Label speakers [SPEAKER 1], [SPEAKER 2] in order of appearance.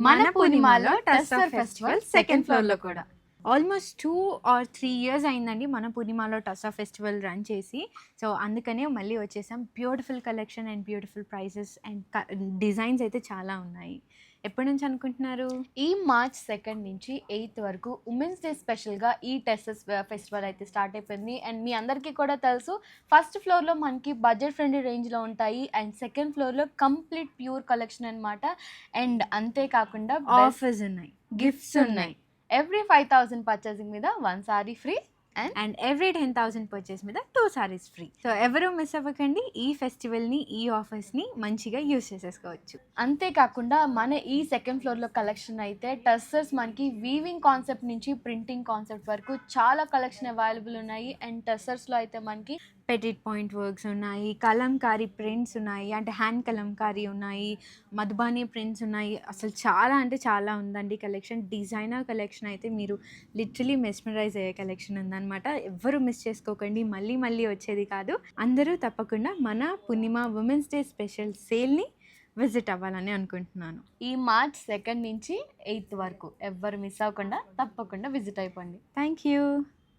[SPEAKER 1] మన పూర్ణిమలో tussar festival second ఫ్లోర్లో కూడా ఆల్మోస్ట్ 2 or 3 years అయిందండి మన పూర్ణిమలో టస్సర్ ఫెస్టివల్ రన్ చేసి. సో అందుకనే మళ్ళీ వచ్చేసాం. Beautiful collection and beautiful prizes and designs అయితే చాలా ఉన్నాయి. ఎప్పటి నుంచి అనుకుంటున్నారు?
[SPEAKER 2] ఈ March 2 నుంచి 8 వరకు ఉమెన్స్ డే స్పెషల్గా ఈ టెస్సెస్ ఫెస్టివల్ అయితే స్టార్ట్ అయిపోయింది. అండ్ మీ అందరికీ కూడా తెలుసు, ఫస్ట్ ఫ్లోర్లో మనకి బడ్జెట్ ఫ్రెండ్లీ రేంజ్లో ఉంటాయి అండ్ సెకండ్ ఫ్లోర్లో కంప్లీట్ ప్యూర్ కలెక్షన్ అనమాట. అండ్ అంతేకాకుండా
[SPEAKER 1] ఆఫర్స్ ఉన్నాయి, గిఫ్ట్స్ ఉన్నాయి.
[SPEAKER 2] ఎవ్రీ 5,000 పర్చేసింగ్ మీద 1 sorry free
[SPEAKER 1] and every 10,000 purchase మీద 2 sarees ఫ్రీ. సో ఎవరు మిస్ అవ్వకండి. ఈ ఫెస్టివల్ని, ఈ ఆఫర్స్ని మంచిగా యూస్ చేసేసుకోవచ్చు.
[SPEAKER 2] అంతేకాకుండా మన ఈ సెకండ్ ఫ్లోర్లో కలెక్షన్ అయితే టస్సర్స్ మనకి వీవింగ్ కాన్సెప్ట్ నుంచి ప్రింటింగ్ కాన్సెప్ట్ వరకు చాలా కలెక్షన్ అవైలబుల్ ఉన్నాయి. అండ్ టస్సర్స్లో అయితే మనకి
[SPEAKER 1] పెటిట్ పాయింట్ వర్క్స్ ఉన్నాయి, కలంకారీ ప్రింట్స్ ఉన్నాయి, అంటే హ్యాండ్ కలంకారీ ఉన్నాయి, మధుబానీ ప్రింట్స్ ఉన్నాయి. అసలు చాలా అంటే చాలా ఉందండి కలెక్షన్. డిజైనర్ కలెక్షన్ అయితే మీరు లిటరలీ మెస్మరైజ్ అయ్యే కలెక్షన్ ఉందన్నమాట. ఎవ్వరు మిస్ చేసుకోకండి, మళ్ళీ మళ్ళీ వచ్చేది కాదు. అందరూ తప్పకుండా మన పూర్ణిమ ఉమెన్స్ డే స్పెషల్ సేల్ని విజిట్ అవ్వాలని అనుకుంటున్నాను.
[SPEAKER 2] ఈ March 2 నుంచి 8 వరకు ఎవ్వరు మిస్ అవ్వకుండా తప్పకుండా విజిట్ అయిపోండి.
[SPEAKER 1] Thank you.